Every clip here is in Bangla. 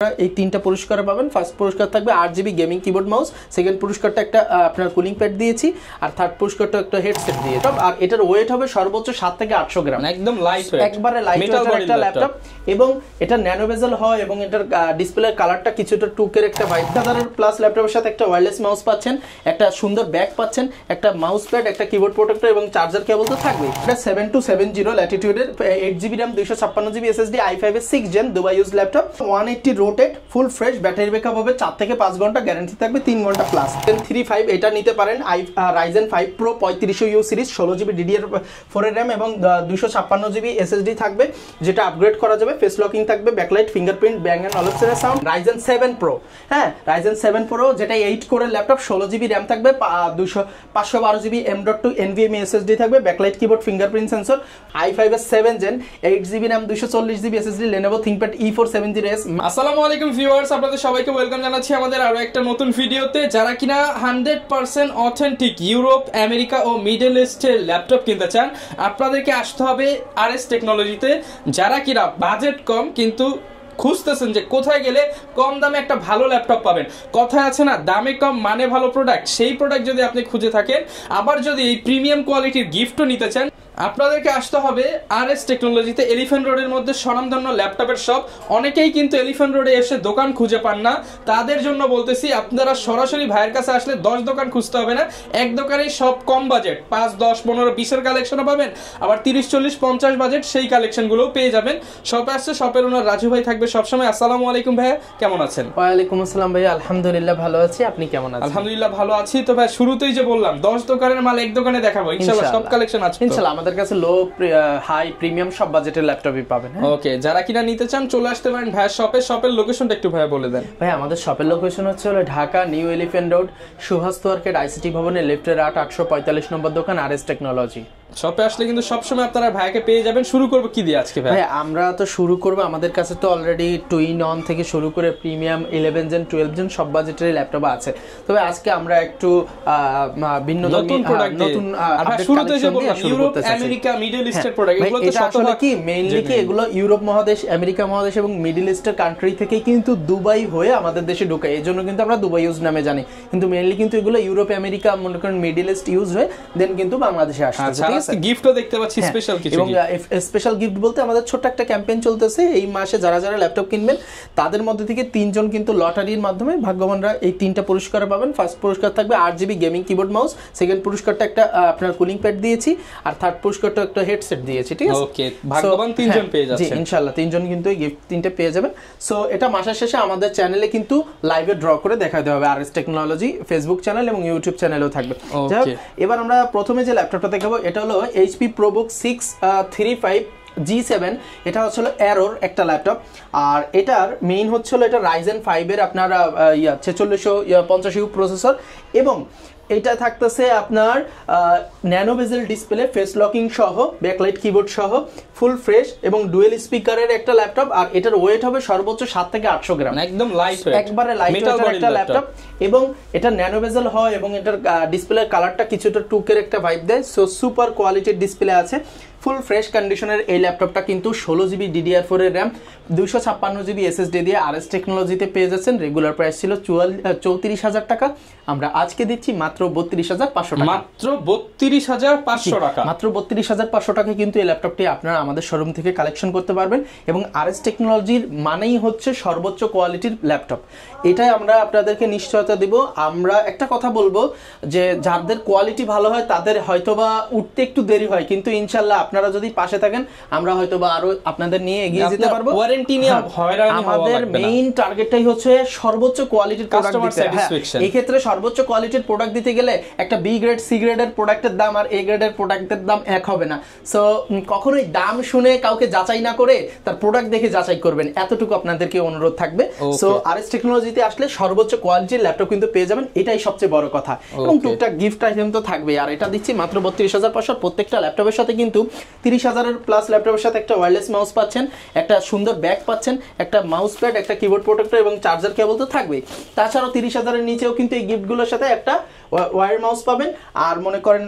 এই তিনটা পুরস্কার পাবেন। ফার্স্ট পুরস্কার থাকবে 8GB gaming keyboard mouse, second পুরস্কারটা একটা আপনার কুলিং প্যাড দিয়েছি, আর থার্ড পুরস্কারটা একটা হেডসেট দিয়েছি। আর এটার ওয়েট হবে সর্বোচ্চ 7 থেকে 800 গ্রাম, একদম লাইট ওয়েট, একবারে লাইট ওয়েট একটা ল্যাপটপ। এবং এটা ন্যানো বেজেল হয় এবং এটার ডিসপ্লের কালারটা কিছুটা টুকের একটা হোয়াইট কালারের প্লাস ল্যাপটপের সাথে একটা ওয়্যারলেস মাউস পাচ্ছেন, একটা সুন্দর ব্যাগ পাচ্ছেন, একটা মাউস প্যাড, একটা কিবোর্ড প্রোটেক্টর এবং চার্জার কেবল তো থাকবেই। এটা 7270 ল্যাটিটিউডের 8GB RAM 256GB SSD i5 এর 6 gen Dubai use laptop, 180 rotate, full fresh, battery backup হবে 4 থেকে 5 ঘন্টা, গ্যারান্টি থাকবে 3 ঘন্টা প্লাস। 35 এটা নিতে পারেন Ryzen 5 Pro 3500U series, 16GB DDR4 এর RAM এবং 256GB SSD থাকবে, যেটা আপগ্রেড করা যাবে, ফেস লকিং থাকবে, ব্যাকলাইট, ফিঙ্গারপ্রিন্ট, ব্যাং এন্ড অলপসের সাউন্ড। Ryzen 7 Pro, হ্যাঁ Ryzen 7 Pro যেটা 8 কোরের ল্যাপটপ, 16GB RAM থাকবে, 512GB M.2 NVMe SSD থাকবে, backlight, keyboard, fingerprint sensor, i5 এর 7 gen 8GB RAM 240GB SSD, Lenovo ThinkPad E470S। আসসালামু আলাইকুম ভিউয়ার্স, আপনাদের সবাইকে ওয়েলকাম জানাচ্ছি আমাদের আরো একটা নতুন ভিডিওতে। যারা কিনা 100% অথেন্টিক ইউরোপ, আমেরিকা ও মিডল ইস্টের ল্যাপটপ কিনতে চান, আপনাদেরকে আসতে হবে RS টেকনোলজিতে। যারা কিনা বাজেট কম কিন্তু খুঁজতেছেন যে কোথায় গেলে কম দামে একটা ভালো ল্যাপটপ পাবেন, কথায় আছে না দামে কম মানে ভালো প্রোডাক্ট, সেই প্রোডাক্ট যদি আপনি খুঁজে থাকেন, আবার যদি এই প্রিমিয়াম কোয়ালিটির গিফটও নিতে চান, আপনাদেরকে আসতে হবে RS টেকনোলজিতে। এলিফ্যান্ট রোডের মধ্যে স্বনামধন্য ল্যাপটপের শপ। অনেকেই কিন্তু এলিফ্যান্ট রোডে এসে দোকান খুঁজে পান না, তাদের জন্য বলতেছি আপনারা সরাসরি ভাইয়ের কাছে আসলে 10 দোকান খুঁজতে হবে না, এক দোকানেই সব কম বাজেট 5, 10, 15, 20 কালেকশনও পাবেন, আবার 30, 40, 50 বাজেট সেই কালেকশনগুলোও পেয়ে যাবেন। শপে আসছে, শপের ওনার রাজু ভাই থাকবে সবসময়। আসসালামু আলাইকুম ভাইয়া, কেমন আছেন? ওয়ালাইকুম আসসালাম ভাইয়া, আলহামদুলিল্লাহ ভালো আছি, আপনি কেমন আছেন? আলহামদুলিল্লাহ ভালো আছি। তো ভাই শুরুতেই যে বললাম 10 দোকানের মাল এক দোকানে দেখাবো ইনশাআল্লাহ, সব কালেকশন আছে ইনশাআল্লাহ। আমাদের কাছে লো হাই প্রিমিয়াম সব বাজেটের ল্যাপটপই পাবেন। ওকে, যারা কিনা নিতে চান চলে আসতে পারেন ভাইয়া শপে। শপের লোকেশনটা একটু ভাইয়া বলে দেন। ভাই আমাদের শপের লোকেশন হচ্ছে Dhaka new elephant road, Suhas market, ICT ভবনের লেফটের 845 নম্বর দোকান, RS টেকনোলজি। শপে আসলে কিন্তু সবসময় আপনারা ভাইকে পেয়ে যাবেন। শুরু করবো কি দিয়ে আজকে ভাই? আমরা তো শুরু করবো, আমাদের কাছে তো অলরেডি টুইন অন থেকে শুরু করে প্রিমিয়াম 11 জেন 12 জেন সব বাজেটের ল্যাপটপ আছে। তবে আজকে আমরা একটু ভিন্ন নতুন প্রোডাক্ট, নতুন শুরুতে যে বললাম ইউরোপ, আমেরিকা, মিডল ইস্টের প্রোডাক্ট, এগুলো তো আসলে কি মেইনলি কি এগুলো ইউরোপ মহাদেশ, আমেরিকা মহাদেশ এবং মিডল ইস্টের কান্ট্রি থেকে কিন্তু দুবাই হয়ে আমাদের দেশে ঢোকে, এই জন্য কিন্তু আমরা দুবাই ইউজ নামে জানি, কিন্তু মেইনলি কিন্তু এগুলো ইউরোপ, আমেরিকা, মনে করেন মিডল ইস্ট ইউজ হয়ে দেন কিন্তু বাংলাদেশে আসছে। গিফটও দেখতে পাচ্ছি স্পেশাল কিছু, এবং স্পেশাল গিফট বলতে আমাদের ছোট একটা ক্যাম্পেইন চলতেছে এই মাসে। যারা যারা ল্যাপটপ কিনবেন তাদের মধ্যে থেকে 3 জন কিন্তু লটারির মাধ্যমে ভাগ্যবানরা এই 3টা পুরস্কার পাবেন। ফার্স্ট পুরস্কার থাকবে 8GB gaming keyboard mouse, second পুরস্কারটা একটা আপনার কুলিং প্যাড দিয়েছি, আর থার্ড পুরস্কারটা একটা হেডসেট দিয়েছি। ঠিক আছে, ওকে, ভাগ্যবান 3 জন পেয়ে যাচ্ছেন। জি ইনশাআল্লাহ 3 জন কিন্তু এই গিফট 3টা পেয়ে যাবেন। সো এটা মাসের শেষে আমাদের চ্যানেলে কিন্তু লাইভে ড্র করে দেখা দেওয়া হবে, RS টেকনোলজি ফেসবুক চ্যানেল এবং ইউটিউব চ্যানেলেও থাকবে। এবার আমরা প্রথমে যে ল্যাপটপটা দেখাবো এটা হলো HP ProBook 635 G7। এটা হচ্ছে এরোর একটা ল্যাপটপ, আর এটার মেইন হচ্ছে এটা Ryzen 5 এর আপনার 4650U প্রসেসর, এবং এটা থাকতেছে আপনার nano bezel display, face locking সহ, ব্যাকলাইট, কিবোর্ড সহ, ফুল ফ্রেশ এবং ডুয়েল স্পিকারের একটা ল্যাপটপ। আর এটার ওয়েট হবে সর্বোচ্চ 7 থেকে 800 গ্রাম, একদম লাইট ওয়েট, একবারে লাইট ওয়েটের একটা ল্যাপটপ। এবং এটা ন্যানো বেজেল হয় এবং এটার ডিসপ্লের কালারটা কিছুটা টুকের একটা ভাইব দেয়। সো সুপার কোয়ালিটির ডিসপ্লে আছে, ফুল ফ্রেশ কন্ডিশনের এই ল্যাপটপটা কিন্তু 16GB DDR4 এর RAM, 256GB SSD দিয়ে RS টেকনোলজিতে পেয়ে যাচ্ছেন। রেগুলার প্রাইস ছিল 34,000 টাকা, আমরা আজকে দিচ্ছি মাত্র 32,500 টাকা। মাত্র 32,500 টাকা, মাত্র 32,500 টাকা কিন্তু এই ল্যাপটপটি আপনারা আমাদের শোরুম থেকে কালেকশন করতে পারবেন। এবং RS টেকনোলজির মানেই হচ্ছে সর্বোচ্চ কোয়ালিটির ল্যাপটপ, এটাই আমরা আপনাদেরকে নিশ্চয়তা দিব। আমরা একটা কথা বলবো যে যাদের কোয়ালিটি ভালো হয় তাদের হয়তোবা উঠতে একটু দেরি হয়, কিন্তু ইনশাআল্লাহ আপনারা যদি পাশে থাকেন আমরা হয়তোবা আরো আপনাদের নিয়ে এগিয়ে যেতে পারবো। ওয়ারেন্টি নিয়ে হয়রানি হওয়া লাগবে না। আমাদের মেইন টার্গেটটাই হচ্ছে সর্বোচ্চ কোয়ালিটির প্রোডাক্ট দিতে। এই ক্ষেত্রে সর্বোচ্চ কোয়ালিটির প্রোডাক্ট দিতে গেলে একটা বি গ্রেড, সি গ্রেডের প্রোডাক্টের দাম আর এ গ্রেডের প্রোডাক্টের দাম এক হবে না। সো কখনোই দাম শুনে কাউকে যাচাই না করে তার প্রোডাক্ট দেখে যাচাই করবেন, এতটুকু আপনাদেরকে অনুরোধ থাকবে। সো RS টেকনোলজিতে আসলে সর্বোচ্চ কোয়ালিটির ল্যাপটপ কিন্তু পেয়ে যাবেন, এটাই সবচেয়ে বড় কথা। এবং টুকটাক গিফট আইটেম তো থাকবে। আর এটা দিচ্ছি মাত্র 32,500। প্রত্যেকটা ল্যাপটপের সাথে কিন্তু 30,000-এর প্লাস ল্যাপটপের সাথে একটা ওয়্যারলেস মাউস পাচ্ছেন, একটা সুন্দর ব্যাগ পাচ্ছেন, একটা মাউস প্যাড, একটা কিবোর্ড প্রোটেক্টর এবং চার্জার কেবল তো থাকবেই। তাছাড়াও 30,000-এর নিচেও কিন্তু এই গিফটগুলোর সাথে একটা ওয়্যার মাউস পাবেন। আর মনে করেন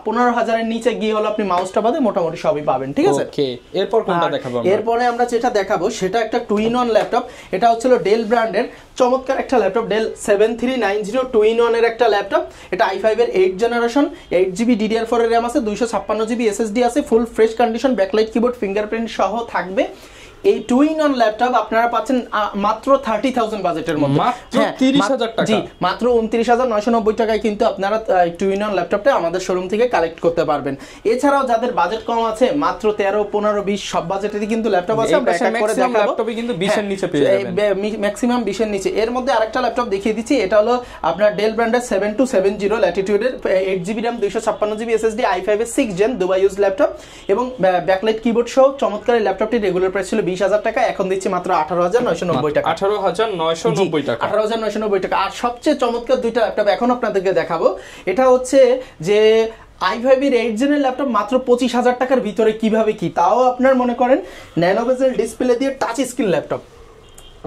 15,000-এর নিচে গিয়ে হলো আপনি মাউসটা বাদে মোটামুটি সবই পাবেন, ঠিক আছে? ওকে, এরপর কোনটা দেখাবো? এরপরে আমরা যেটা দেখাবো সেটা একটা 2-in-1 ল্যাপটপ। এটা হচ্ছিল ডেল ব্র্যান্ডের চমৎকার একটা ল্যাপটপ, ডেল 7390 2-in-1 এর একটা ল্যাপটপ। এটা i5-এর 8th জেনারেশন, 8GB DDR4 এর RAM আছে, 256GB SSD আছে, ফুল fresh condition, backlight keyboard, fingerprint সহ থাকবে। এই 2-in-1 ল্যাপটপ আপনারা পাচ্ছেন মাত্র 30,000 বাজেটের মধ্যে, মাত্র 30,000 টাকা। জি, মাত্র 29,990 টাকায় কিন্তু আপনারা 2-in-1 ল্যাপটপটা আমাদের শোরুম থেকে কালেক্ট করতে পারবেন। এছাড়াও যাদের বাজেট কম আছে, মাত্র 13, 15, 20 সব বাজেটেরই কিন্তু ল্যাপটপ আছে। আমরা এক এক করে দেখাবো। ল্যাপটপে কিন্তু 20 এর নিচে পেয়ে যাবেন, ম্যাক্সিমাম 20 এর নিচে। এর মধ্যে আরেকটা ল্যাপটপ দেখিয়ে দিচ্ছি, এটা হলো আপনার ডেল ব্র্যান্ডের 7270 ল্যাটিটিউডের 8GB RAM 256GB SSD i5-এর 6th Gen Dubai use laptop এবং ব্যাকলাইট কিবোর্ড সহ চমৎকার এই ল্যাপটপটির রেগুলার প্রাইস ছিল 20,000 টাকা, এখন দিচ্ছি মাত্র 18,990 টাকা। 18,990 টাকা, 18,990 টাকা। আর সবচেয়ে চমৎকার দুইটা ল্যাপটপ এখন আপনাদেরকে দেখাবো। এটা হচ্ছে যে i5-এর 8th Gen এর ল্যাপটপ মাত্র 25,000 টাকার ভিতরে কিভাবে কি, তাও আপনার মনে করেন ন্যানো বেজেল ডিসপ্লে দিয়ে টাচ স্ক্রিন ল্যাপটপ।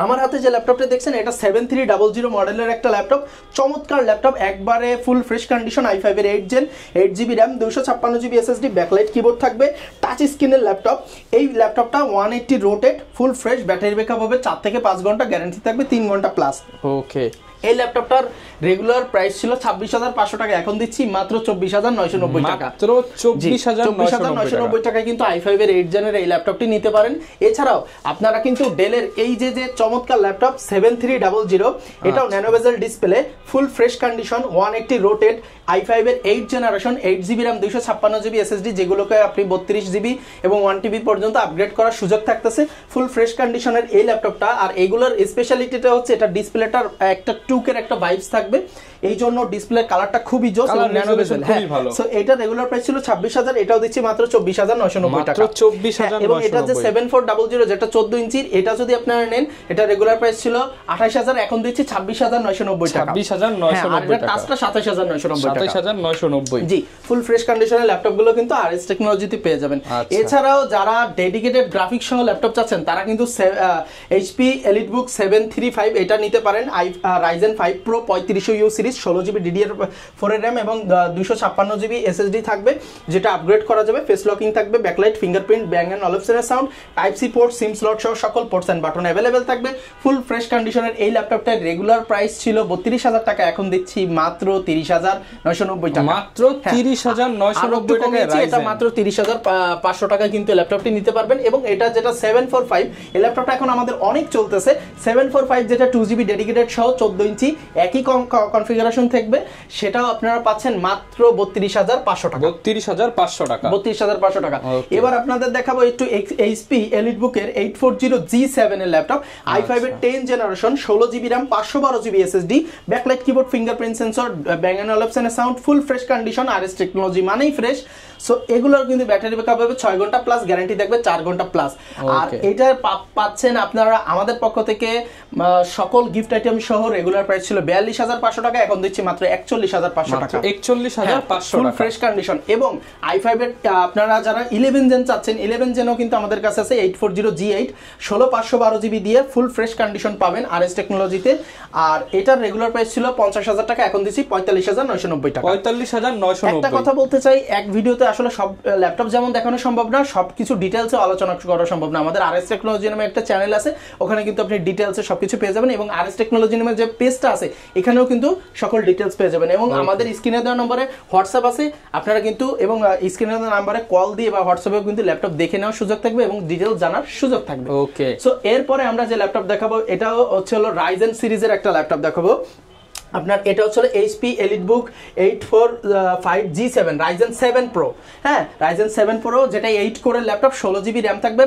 আমার হাতে যে ল্যাপটপটা দেখছেন এটা 7300 মডেলের একটা ল্যাপটপ, চমৎকার ল্যাপটপ, একবারে ফুল ফ্রেশ কন্ডিশন, i5-এর 8th Gen 8GB RAM 256GB SSD, backlight keyboard থাকবে, টাচ স্ক্রিনের ল্যাপটপ। এই ল্যাপটপটা 180 rotate, full fresh, battery backup হবে 4 থেকে 5 ঘন্টা, গ্যারান্টি থাকবে 3 ঘন্টা প্লাস। ওকে, এই ল্যাপটপটার রেগুলার প্রাইস ছিল 26,500 টাকা, এখন দিচ্ছি মাত্র 24,990 টাকা। মাত্র 24,990 টাকায় কিন্তু i5-এর 8th Gen এর এই ল্যাপটপটি নিতে পারেন। এছাড়াও আপনারা কিন্তু ডেলের এই যে চমৎকার ল্যাপটপ 7300, এটাও nano bezel display, full fresh condition, 180 rotate, i5-এর 8th generation, 8GB RAM 256GB SSD, যেগুলোকে আপনি 32GB এবং 1TB পর্যন্ত আপগ্রেড করার সুযোগ থাকতেছে, ফুল ফ্রেশ কন্ডিশনের এই ল্যাপটপটা। আর এগুলোর স্পেশালিটিটা হচ্ছে এটা ডিসপ্লেটার একটা টুকের একটা ভাইবস থাকবে, এই জন্য ডিসপ্লে কালারটা খুবই জোস এবং ন্যানো বেজেল। সো এটা রেগুলার প্রাইস ছিল 26,000, এটাও দিচ্ছি মাত্র 24,990 টাকা। মাত্র 24,990। এবং এটা যে 7400 যেটা 14 ইঞ্চির, এটা যদি আপনারা নেন, এটা রেগুলার প্রাইস ছিল 28,000, এখন দিচ্ছি 26,990 টাকা। 26,990 টাকা। টাচটা 27,990 টাকা। 27,990। জি, ফুল ফ্রেশ কন্ডিশনের ল্যাপটপগুলো কিন্তু আরএস টেকনোলজিতে পেয়ে যাবেন। এছাড়াও যারা ডেডিকেটেড গ্রাফিক্স সহ ল্যাপটপ চাচ্ছেন, তারা কিন্তু HP EliteBook 735 এটা নিতে পারেন। Ryzen 5 Pro 3500U series, 16GB DDR4 এর RAM এবং 256GB SSD থাকবে, যেটা আপগ্রেড করা যাবে, ফেস লকিং থাকবে, ব্যাকলাইট, ফিঙ্গারপ্রিন্ট, ব্যাং এন্ড অলপশনের sound, type C port, SIM slot সহ সকল পোর্টস এন্ড বাটন अवेलेबल থাকবে। ফুল ফ্রেশ কন্ডিশনের এই ল্যাপটপটার রেগুলার প্রাইস ছিল 32,000 টাকা, এখন দিচ্ছি মাত্র 30,990 টাকা। মাত্র 30,990 টাকায় এটা মাত্র 30,500 টাকায় কিন্তু ল্যাপটপটি নিতে পারবেন। এবং এটা যেটা 745, এই ল্যাপটপটা এখন আমাদের অনেক চলতেছে। 745 যেটা 2GB ডেডিকেটেড সহ 14 ইঞ্চি একই কনফিগারেশন থাকবে, সেটাও আপনারা পাচ্ছেন মাত্র 32,500 টাকা। 32,500 টাকা, 32,500 টাকা। এবার আপনাদের দেখাবো একটু HP EliteBook এর 840G7 এর ল্যাপটপ, i5-এর 10th generation, 16GB RAM 512GB SSD, backlight keyboard, fingerprint sensor, Bang and অলপশনের sound, full fresh condition, RS technology মানেই ফ্রেশ। সো এগুলোর কিন্তু ব্যাটারি ব্যাকআপ হবে 6 ঘন্টা প্লাস, গ্যারান্টি থাকবে 4 ঘন্টা প্লাস। আর এটা পাচ্ছেন আপনারা আমাদের পক্ষ থেকে সকল গিফট আইটেম সহ। রেগুলার প্রাইস ছিল 42,500 টাকা, এখন দিচ্ছি মাত্র 41,500 টাকা। 41,500 টাকা, ফ্রেশ কন্ডিশন। এবং i5-এর আপনারা যারা 11 জেন চাচ্ছেন, 11 জেনও কিন্তু আমাদের কাছে আছে, 840G8, 16/512GB দিয়ে ফুল ফ্রেশ কন্ডিশন পাবেন আরএস টেকনোলজিতে। আর এটার রেগুলার প্রাইস ছিল 50,000 টাকা, এখন দিচ্ছি 45,990 টাকা। 45,990। একটা কথা বলতে চাই, এক ভিডিওতে আসলে সব ল্যাপটপ যেমন দেখানো সম্ভব না, সবকিছু ডিটেইলসে আলোচনা করা সম্ভব না। আমাদের আরএস টেকনোলজি নামে একটা চ্যানেল আছে, ওখানে কিন্তু আপনি ডিটেইলসে সবকিছু পেয়ে যাবেন। এবং আরএস টেকনোলজি নামে যে পেজটা আছে, এখানেও কিন্তু সকল ডিটেইলস পেয়ে যাবেন। এবং আমাদের স্ক্রিনে দেওয়া নম্বরে হোয়াটসঅ্যাপ আছে, আপনারা কিন্তু এবং স্ক্রিনে দেওয়া নম্বরে কল দিয়ে বা হোয়াটসঅ্যাপেও কিন্তু ল্যাপটপ দেখে নেওয়ার সুযোগ থাকবে এবং ডিটেইলস জানার সুযোগ থাকবে। ওকে, সো এরপরে আমরা যে ল্যাপটপ দেখাবো, এটাও হচ্ছে হলো রাইজেন সিরিজের একটা ল্যাপটপ দেখাবো। আপনার এটা হচ্ছে HP EliteBook 845G7 Ryzen 7 Pro। হ্যাঁ, Ryzen 7 Pro যেটা 8 কোরের ল্যাপটপ, 16GB RAM থাকবে,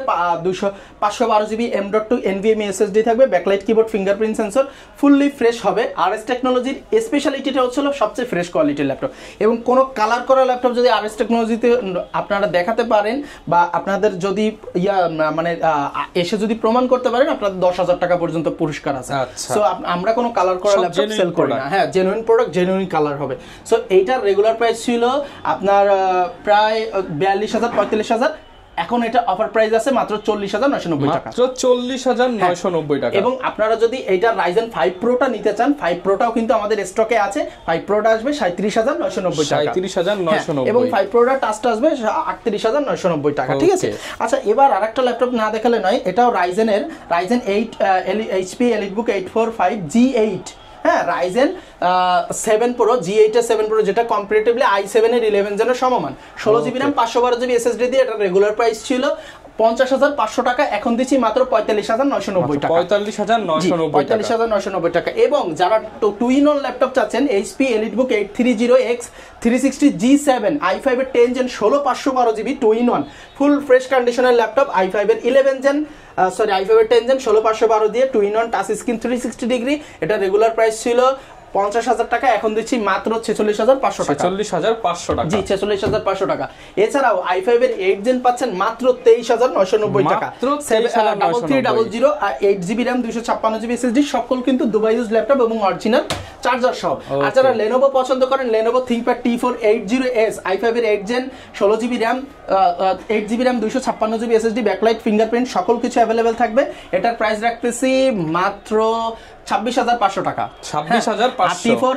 512GB M.2 NVMe SSD থাকবে, backlight keyboard, fingerprint sensor, fully fresh হবে। আরএস টেকনোলজির স্পেশালিটিটা হচ্ছে সবচেয়ে ফ্রেশ কোয়ালিটির ল্যাপটপ। এবং কোনো কালার করা ল্যাপটপ যদি আরএস টেকনোলজিতে আপনারা দেখাতে পারেন বা আপনাদের যদি মানে এসে যদি প্রমাণ করতে পারেন, আপনাদের 10,000 টাকা পর্যন্ত পুরস্কার আছে। সো আমরা কোনো কালার করা ল্যাপটপ সেল করি। প্রোডাক্ট, হ্যাঁ জেনুইন প্রোডাক্ট, জেনুইন কালার হবে। সো এইটার রেগুলার প্রাইস ছিল আপনার প্রায় 42,000 45,000, এখন এটা অফার প্রাইস আছে মাত্র 40,990 টাকা, মাত্র 40,990 টাকা। এবং আপনারা যদি এইটা Ryzen 5 Proটা নিতে চান, 5 Proটাও কিন্তু আমাদের স্টকে আছে। 5 Proটা আসবে 37,990 টাকা, 37,990, এবং 5 Proটা টাচটা আসবে 38,990 টাকা, ঠিক আছে। আচ্ছা, এবার আরেকটা ল্যাপটপ না দেখালে নয়, এটাও Ryzen 8 HP EliteBook 845 G8, হ্যাঁ Ryzen 7 Pro G8 এর 7 Pro, যেটা কম্পারেটিভলি i7 এর 11 জেনের সমমান, 16GB RAM 512GB SSD দিয়ে। এটা রেগুলার প্রাইস ছিল 50,500 টাকা, এখন দিচ্ছি মাত্র 45,990 টাকা, 45,990 টাকা। এবং যারা টু ইন ওয়ান ল্যাপটপ চাচ্ছেন, HP EliteBook 830X 360 G7 i5 এর 10 Gen 16/512GB two in one full fresh কন্ডিশনের ল্যাপটপ, i5 এর 11 Gen i5 এর 10 Gen 16/512 দিয়ে two in one touch screen 360 degree. এটা রেগুলার প্রাইস ছিল 50,000 টাকা, এখন দিচ্ছি মাত্র 46,500 টাকা, 46,500 টাকা, জি 46,500 টাকা। এছাড়াও i5 এর 8 Gen পাচ্ছেন মাত্র 23,990 টাকা, 3300 8GB RAM 256GB SSD, সকল কিন্তু দুবাই ইউজ ল্যাপটপ এবং অরিজিনাল চার্জার সহ। আর যারা Lenovo পছন্দ করেন, Lenovo ThinkPad T4 80S i5 এর 8 Gen 16GB RAM 8GB RAM 256GB SSD, backlight, fingerprint, সকল কিছু অ্যাভেলেবেল থাকবে। এটার প্রাইস রাখতেছি মাত্র 26,500 টাকা, 26,500। T4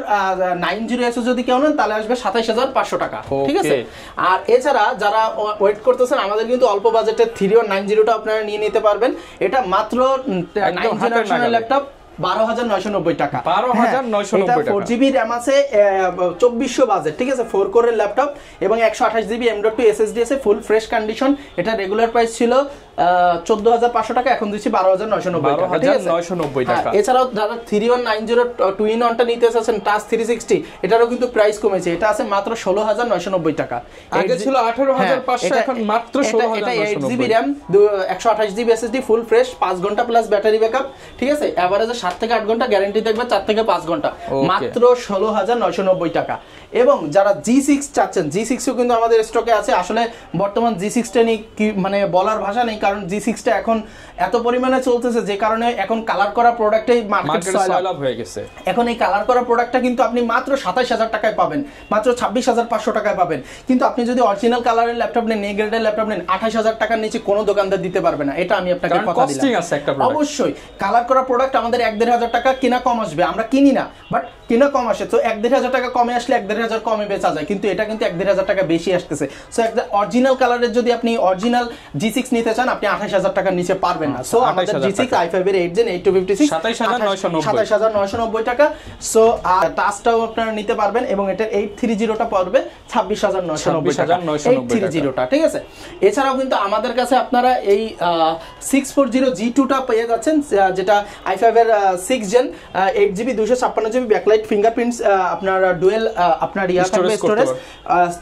90S যদি কেউ নেন তাহলে আসবে 27,500 টাকা, ঠিক আছে। আর এছাড়া যারা ওয়েট করতেছেন, আমাদের কিন্তু অল্প বাজেটের 3190টা আপনারা নিয়ে নিতে পারবেন। এটা মাত্র 9 জেনারেশনের ল্যাপটপ, 12,990 টাকা, 12,990 টাকা। 4GB RAM আছে, 2400 বাজেট, ঠিক আছে, 4 কোরের ল্যাপটপ এবং 128GB M.2 SSD আছে, ফুল ফ্রেশ কন্ডিশন। এটা রেগুলার প্রাইস ছিল 14,500 টাকা, এখন দিচ্ছি 12,990 টাকা, ঠিক আছে। 12,990 টাকা। এছাড়াও যারা 3190 টু ইন ওয়ানটা নিতে চাচ্ছেন টাচ 360, এটারও কিন্তু প্রাইস কমেছে, এটা আছে মাত্র 16,990 টাকা, আগে ছিল 18,500, এখন মাত্র 16,990। 8GB RAM 128GB SSD, full fresh, 5 ঘন্টা প্লাস ব্যাটারি ব্যাকআপ, ঠিক আছে। এভারেজে 7 থেকে 8 ঘন্টা, গ্যারান্টি থাকবে 4 থেকে 5 ঘন্টা, মাত্র 16,990 টাকা। এবং যারা G6 চাচ্ছেন, G6ও কিন্তু আমাদের স্টকে আছে। আসলে বর্তমান G6টা নিয়ে কি মানে বলার ভাষা নেই, কারণ G6টা এখন এত পরিমাণে চলতেছে যে কারণে এখন কালার করা প্রোডাক্টই মার্কেট সয়লাব হয়ে গেছে। এখন এই কালার করা প্রোডাক্টটা কিন্তু আপনি মাত্র 27,000 টাকায় পাবেন, মাত্র 26,500 টাকায় পাবেন। কিন্তু আপনি যদি অরিজিনাল কালারের ল্যাপটপ নেন, এ গ্রেডের ল্যাপটপ নেন, 28,000 টাকার নিচে কোনো দোকানদার দিতে পারবে না, এটা আমি আপনাকে কথা দিলাম। অবশ্যই কালার করা প্রোডাক্ট আমাদের 1-1.5 টাকা কিনা কম আসবে, আমরা কিনি না, বাট কিনা কম আসে। তো 1-1.5 টাকা কমে আসলে 1-1.5 কমে বেচা যায়, কিন্তু এটা কিন্তু 1-1.5 টাকা বেশি আসতেছে। সো একটা অরিজিনাল কালারের যদি আপনি অরিজিনাল G6 নিতে চান, আপনি 28,000 টাকার নিচে পারবেন না। সো আমাদের G6 i5 এর 8 Gen 8256 27,990 টাকা। সো আর টাচটাও আপনারা নিতে পারবেন, এবং এটা 830টা পড়বে 26,990 টাকা, 830টা, ঠিক আছে। এছাড়াও কিন্তু আমাদের কাছে আপনারা এই 640 G2টা পেয়ে যাচ্ছেন, যেটা i5 এর 6 Gen 8GB 256GB backlight, fingerprints, আপনার ডুয়েল আপনার ইয়া থাকবে, storage,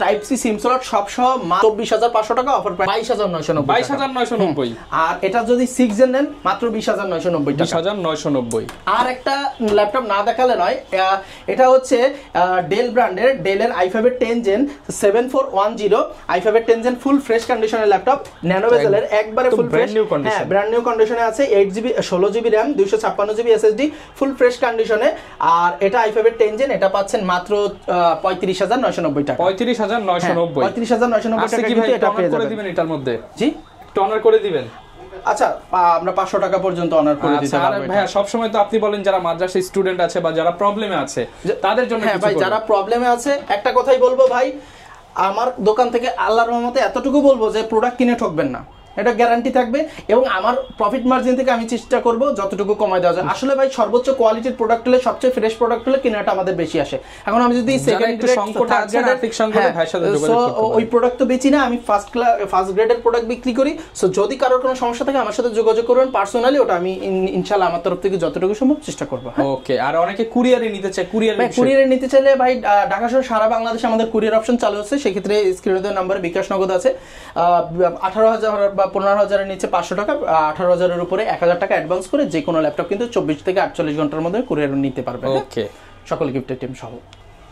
type C SIM slot সব সহ 24,500 টাকা, অফার প্রাইস 22,990। আর এটা যদি 6 Gen নেন মাত্র 20,990 টাকা, 20,990। আর একটা ল্যাপটপ না দেখালে নয়, এটা হচ্ছে ডেল ব্র্যান্ডের, ডেলের i5 এর 10 Gen 7410 i5 এর 10 Gen ফুল ফ্রেশ কন্ডিশনের ল্যাপটপ, ন্যানো বেজেলের, একবারে ফুল ফ্রেশ, হ্যাঁ ব্র্যান্ড নিউ কন্ডিশনে আছে, 8GB 16GB RAM 256GB SSD, full fresh কন্ডিশনে। আর এটা i5 এর 10 Gen, এটা পাচ্ছেন মাত্র 35,990 টাকা, 35,990, 35,990 টাকা কিন্তু এটা পেয়ে যাবেন। দিবেন এটার মধ্যে, জি টনার করে দিবেন। আচ্ছা, আমরা 500 টাকা পর্যন্ত অনার করে দিতে পারবো। ভাইয়া সব সময় তো আপনি বলেন যারা মাদ্রাসা স্টুডেন্ট আছে বা যারা প্রবলেমে আছে তাদের জন্য, হ্যাঁ ভাই, যারা প্রবলেমে আছে একটা কথাই বলবো ভাই, আমার দোকান থেকে আল্লাহর রহমতে এতটুকু বলবো যে প্রোডাক্ট কিনে ঠকবেন না, এটা গ্যারান্টি থাকবে, এবং আমার প্রফিট মার্জিন থেকে আমি চেষ্টা করব যতটুকু কমায় দেওয়া যায়। আসলে ভাই সর্বোচ্চ কোয়ালিটির প্রোডাক্ট হলে, সবচেয়ে ফ্রেশ প্রোডাক্ট হলে কিনাটা আমাদের বেশি আসে। এখন আমি যদি সেকেন্ড গ্রেড ওই প্রোডাক্ট তো বেচি না, আমি ফার্স্ট গ্রেডের প্রোডাক্ট বিক্রি করি। সো যদি কারোর কোনো সমস্যা থাকে আমার সাথে যোগাযোগ করবেন পার্সোনালি, ওটা আমি ইনশাআল্লাহ আমার তরফ থেকে যতটুকু সম্ভব চেষ্টা করব। ওকে। আর অনেকে কুরিয়ারে নিতে চায়, কুরিয়ারে নিতে চাইলে ভাই ঢাকা সহ সারা বাংলাদেশে আমাদের কুরিয়ার অপশন চালু আছে। সেক্ষেত্রে স্ক্রিনে দেওয়া নাম্বারে বিকাশ নগদ আছে, 18,000 বা 15,000-এর নিচে 500 টাকা, 18,000-এর উপরে 1,000 টাকা অ্যাডভান্স করে যে কোনো ল্যাপটপ কিন্তু 24 থেকে 48 ঘন্টার মধ্যে কুরিয়ার নিতে পারবে। ওকে, সকল গিফটের টিম সহ।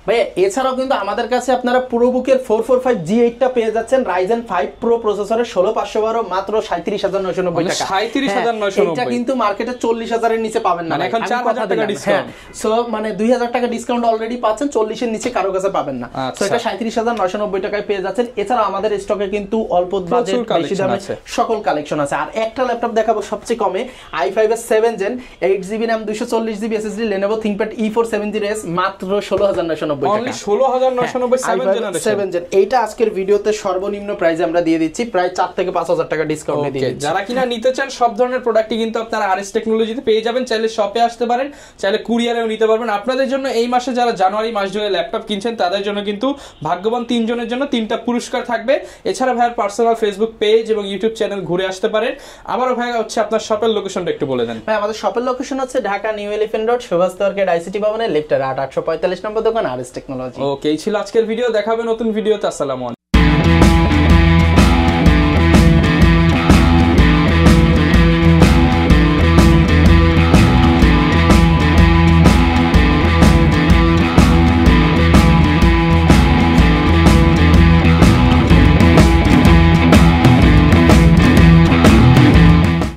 ভাই এছাড়াও কিন্তু আমাদের কাছে আপনারা প্রোবুকের 445 G8টা পেয়ে যাচ্ছেন Ryzen 5 Pro প্রসেসরের 16912 মাত্র 37990 টাকা। 37990 এটা কিন্তু মার্কেটে 40000 এর নিচে পাবেন না, মানে এখন 4000 টাকা ডিসকাউন্ট। সো মানে 2000 টাকা ডিসকাউন্ট অলরেডি পাচ্ছেন, 40 এর নিচে কারো কাছে পাবেন না। সো এটা 37990 টাকায় পেয়ে যাচ্ছেন। এছাড়া আমাদের স্টকে কিন্তু অল্প বাজেট বেশি দামে সকল কালেকশন আছে। আর একটা ল্যাপটপ দেখাবো সবচেয়ে কমে i5 এর 7 gen 8GB RAM 240GB SSD Lenovo ThinkPad E470s মাত্র 16990 টাকা। Only 16990 7 gen. এইটা আজকের ভিডিওতে সর্বনিম্ন প্রাইসে আমরা দিয়ে দিচ্ছি, প্রায় 4 থেকে 5000 টাকা ডিসকাউন্টে দিয়ে দিচ্ছি। যারা কিনা নিতে চান সব ধরনের প্রোডাক্টই কিন্তু আপনারা আরএস টেকনোলজিতে পেয়ে যাবেন। চাইলে শপে আসতে পারেন, চাইলে কুরিয়ারেও নিতে পারবেন। আপনাদের জন্য এই মাসে যারা জানুয়ারি মাস জুড়ে ল্যাপটপ কিনছেন তাদের জন্য কিন্তু ভাগ্যবান 3 জনের জন্য 3টা পুরস্কার থাকবে। এছাড়া ভাইয়ের পার্সোনাল ফেসবুক পেজ এবং ইউটিউব চ্যানেল ঘুরে আসতে পারেন। আবারও ভাই হচ্ছে আপনার শপের লোকেশনটা একটু বলে দেন। ভাই আমাদের শপের লোকেশন হচ্ছে Dhaka new elephant road Subhash market ICT ভবনের লিফটের 845 নম্বর দোকান আরএস টেকনোলজি। ওকে, এই ছিল আজকের ভিডিও। দেখাবে নতুন ভিডিওতে। আসসালামু আলাইকুম।